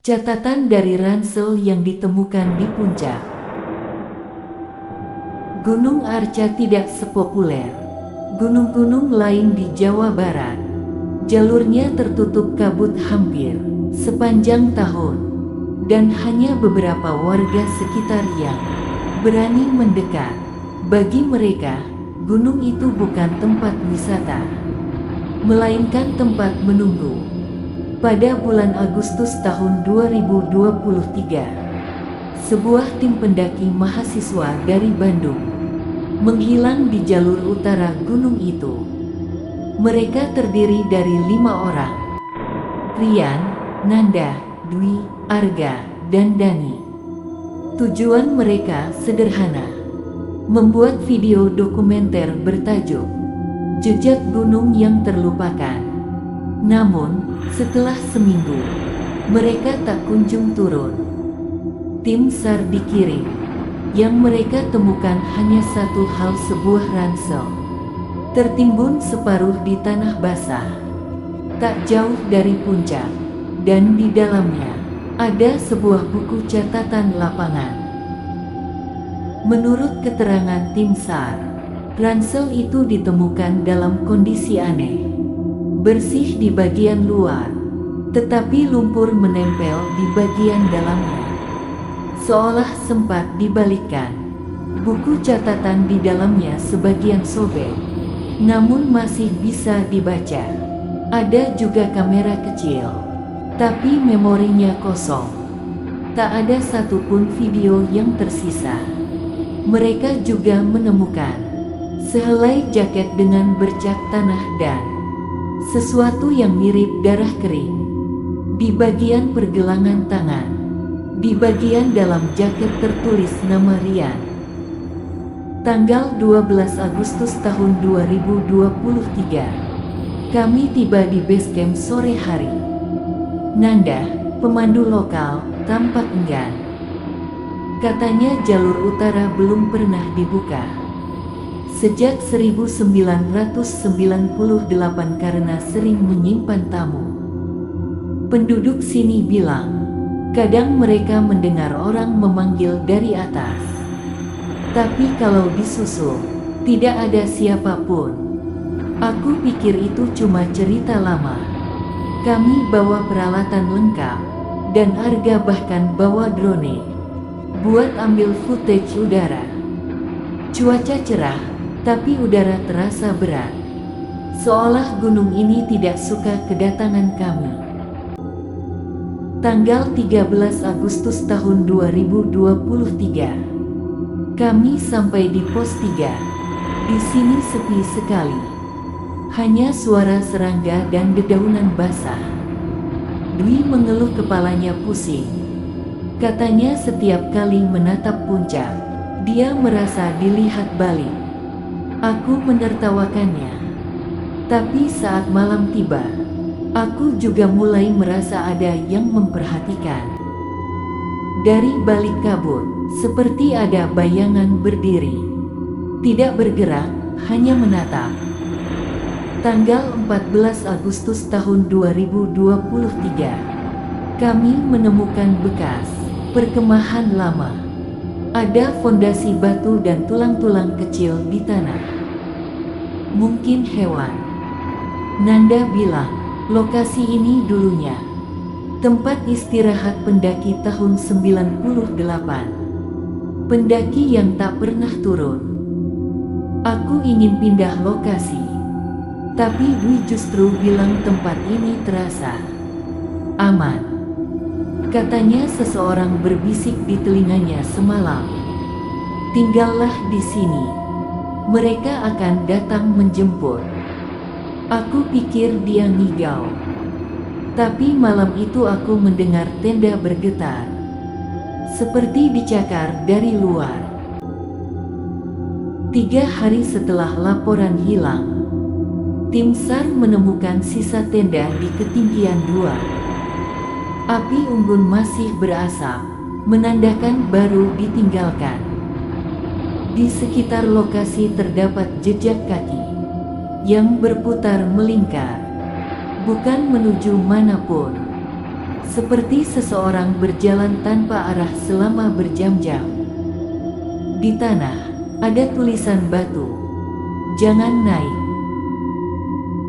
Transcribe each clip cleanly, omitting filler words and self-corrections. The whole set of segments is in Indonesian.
Catatan dari ransel yang ditemukan di puncak. Gunung Arca tidak sepopuler gunung-gunung lain di Jawa Barat. Jalurnya tertutup kabut hampir sepanjang tahun, dan hanya beberapa warga sekitar yang berani mendekat. Bagi mereka, gunung itu bukan tempat wisata, melainkan tempat menunggu. Pada bulan Agustus tahun 2023, sebuah tim pendaki mahasiswa dari Bandung menghilang di jalur utara gunung itu. Mereka terdiri dari 5 orang: Rian, Nanda, Dwi, Arga, dan Dani. Tujuan mereka sederhana: membuat video dokumenter bertajuk "Jejak Gunung yang Terlupakan". Namun, setelah seminggu, mereka tak kunjung turun. Tim SAR dikirim. Yang mereka temukan hanya satu hal: sebuah ransel tertimbun separuh di tanah basah, tak jauh dari puncak, dan di dalamnya ada sebuah buku catatan lapangan. Menurut keterangan tim SAR, ransel itu ditemukan dalam kondisi aneh. Bersih di bagian luar, tetapi lumpur menempel di bagian dalamnya, seolah sempat dibalikkan. Buku catatan di dalamnya sebagian sobek, namun masih bisa dibaca. Ada juga kamera kecil, tapi memorinya kosong. Tak ada satupun video yang tersisa. Mereka juga menemukan sehelai jaket dengan bercak tanah dan sesuatu yang mirip darah kering di bagian pergelangan tangan. Di bagian dalam jaket tertulis nama Rian. Tanggal 12 Agustus tahun 2023, kami tiba di base camp sore hari. Nanda, pemandu lokal, tampak enggan. Katanya jalur utara belum pernah dibuka sejak 1998 karena sering menyimpan tamu. Penduduk sini bilang, kadang mereka mendengar orang memanggil dari atas. Tapi kalau disusul, tidak ada siapapun. Aku pikir itu cuma cerita lama. Kami bawa peralatan lengkap, dan Arga bahkan bawa drone buat ambil footage udara. Cuaca cerah, tapi udara terasa berat, seolah gunung ini tidak suka kedatangan kami. Tanggal 13 Agustus tahun 2023, kami sampai di pos 3. Di sini sepi sekali, hanya suara serangga dan dedaunan basah. Dwi mengeluh kepalanya pusing. Katanya setiap kali menatap puncak, dia merasa dilihat balik. Aku menertawakannya. Tapi saat malam tiba, aku juga mulai merasa ada yang memperhatikan. Dari balik kabut, seperti ada bayangan berdiri. Tidak bergerak, hanya menatap. Tanggal 14 Agustus tahun 2023, kami menemukan bekas perkemahan lama. Ada fondasi batu dan tulang-tulang kecil di tanah. Mungkin hewan. Nanda bilang, lokasi ini dulunya tempat istirahat pendaki tahun 98. Pendaki yang tak pernah turun. Aku ingin pindah lokasi, tapi Dwi justru bilang tempat ini terasa aman. Katanya seseorang berbisik di telinganya semalam. Tinggallah di sini. Mereka akan datang menjemput. Aku pikir dia ngigau. Tapi malam itu aku mendengar tenda bergetar, seperti dicakar dari luar. 3 hari setelah laporan hilang, tim SAR menemukan sisa tenda di ketinggian 2. Api unggun masih berasap, menandakan baru ditinggalkan. Di sekitar lokasi terdapat jejak kaki yang berputar melingkar, bukan menuju manapun. seperti seseorang berjalan tanpa arah selama berjam-jam. Di tanah, ada tulisan batu, "Jangan naik."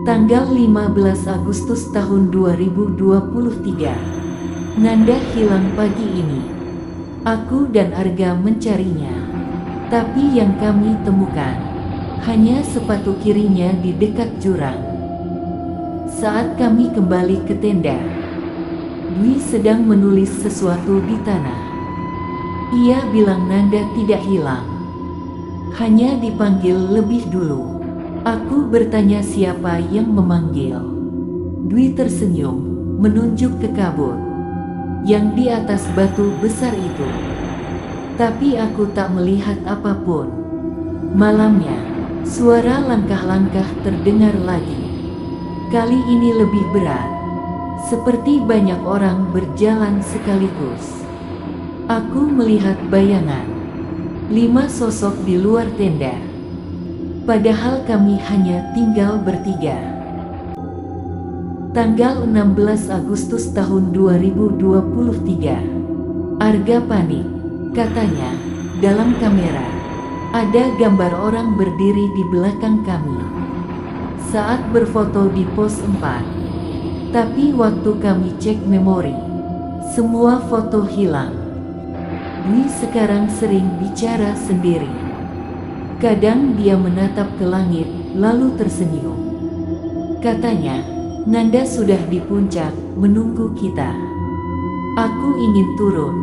Tanggal 15 Agustus tahun 2023. Nanda hilang pagi ini. Aku dan Arga mencarinya, tapi yang kami temukan hanya sepatu kirinya di dekat jurang. Saat kami kembali ke tenda, Dwi sedang menulis sesuatu di tanah. Ia bilang Nanda tidak hilang, hanya dipanggil lebih dulu. Aku bertanya siapa yang memanggil. Dwi tersenyum, menunjuk ke kabut yang di atas batu besar itu. Tapi aku tak melihat apapun. Malamnya, suara langkah-langkah terdengar lagi. Kali ini lebih berat, seperti banyak orang berjalan sekaligus. Aku melihat bayangan 5 sosok di luar tenda, padahal kami hanya tinggal bertiga. Tanggal 16 Agustus tahun 2023. Arga panik, katanya, dalam kamera ada gambar orang berdiri di belakang kami saat berfoto di pos 4. Tapi waktu kami cek memori, semua foto hilang. Dwi sekarang sering bicara sendiri. Kadang dia menatap ke langit, lalu tersenyum. Katanya, Nanda sudah di puncak, menunggu kita. Aku ingin turun,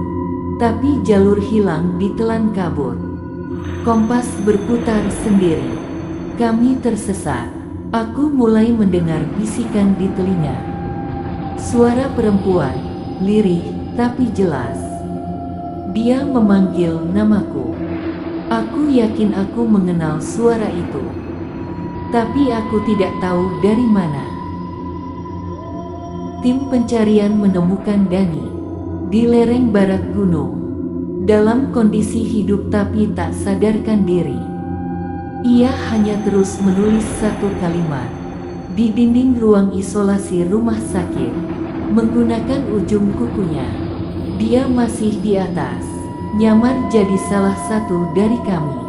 tapi jalur hilang ditelan kabut. Kompas berputar sendiri. Kami tersesat. Aku mulai mendengar bisikan di telinga. Suara perempuan, lirih tapi jelas. Dia memanggil namaku. Aku yakin aku mengenal suara itu, tapi aku tidak tahu dari mana. Tim pencarian menemukan Dani di lereng barat gunung, dalam kondisi hidup tapi tak sadarkan diri. Ia hanya terus menulis satu kalimat di dinding ruang isolasi rumah sakit, menggunakan ujung kukunya. Dia masih di atas, nyamar jadi salah satu dari kami.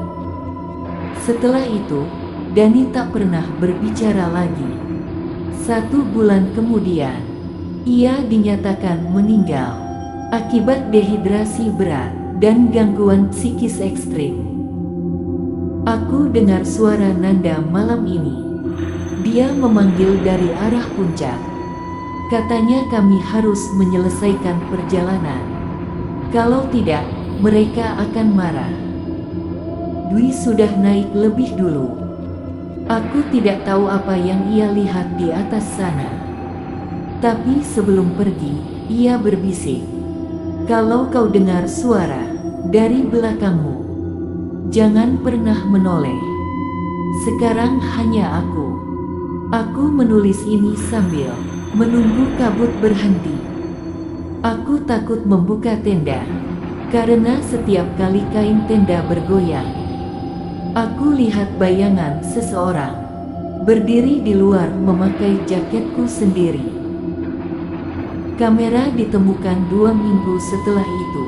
Setelah itu, Dani tak pernah berbicara lagi. 1 bulan kemudian, ia dinyatakan meninggal akibat dehidrasi berat dan gangguan psikis ekstrim. Aku dengar suara Nanda malam ini. Dia memanggil dari arah puncak. Katanya kami harus menyelesaikan perjalanan. Kalau tidak, mereka akan marah. Dwi sudah naik lebih dulu. Aku tidak tahu apa yang ia lihat di atas sana. Tapi sebelum pergi, ia berbisik, "Kalau kau dengar suara dari belakangmu, jangan pernah menoleh." Sekarang hanya aku. Aku menulis ini sambil menunggu kabut berhenti. Aku takut membuka tenda, karena setiap kali kain tenda bergoyang, aku lihat bayangan seseorang berdiri di luar memakai jaketku sendiri. Kamera ditemukan 2 minggu setelah itu,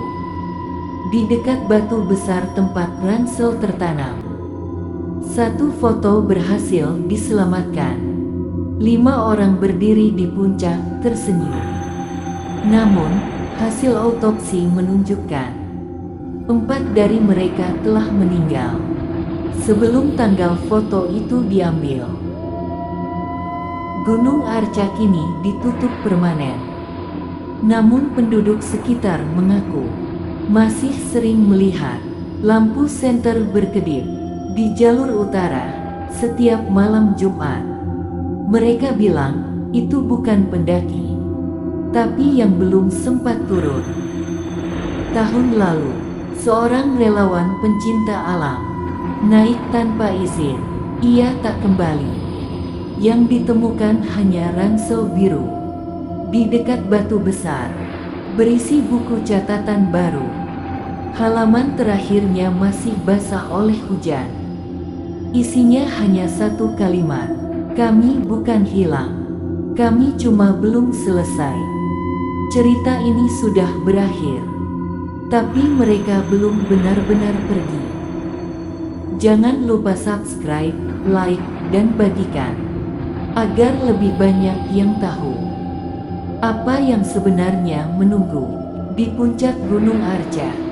di dekat batu besar tempat ransel tertanam. 1 foto berhasil diselamatkan. 5 orang berdiri di puncak tersenyum. Namun, hasil autopsi menunjukkan 4 dari mereka telah meninggal sebelum tanggal foto itu diambil. Gunung Arca kini ditutup permanen. Namun penduduk sekitar mengaku masih sering melihat lampu senter berkedip di jalur utara setiap malam Jumat. Mereka bilang itu bukan pendaki, tapi yang belum sempat turun. Tahun lalu, seorang relawan pencinta alam naik tanpa izin. Ia tak kembali. Yang ditemukan hanya ransel biru di dekat batu besar, berisi buku catatan baru. Halaman terakhirnya masih basah oleh hujan. Isinya hanya 1 kalimat, "Kami bukan hilang, kami cuma belum selesai." Cerita ini sudah berakhir, tapi mereka belum benar-benar pergi. Jangan lupa subscribe, like, dan bagikan, agar lebih banyak yang tahu apa yang sebenarnya menunggu di puncak Gunung Arja.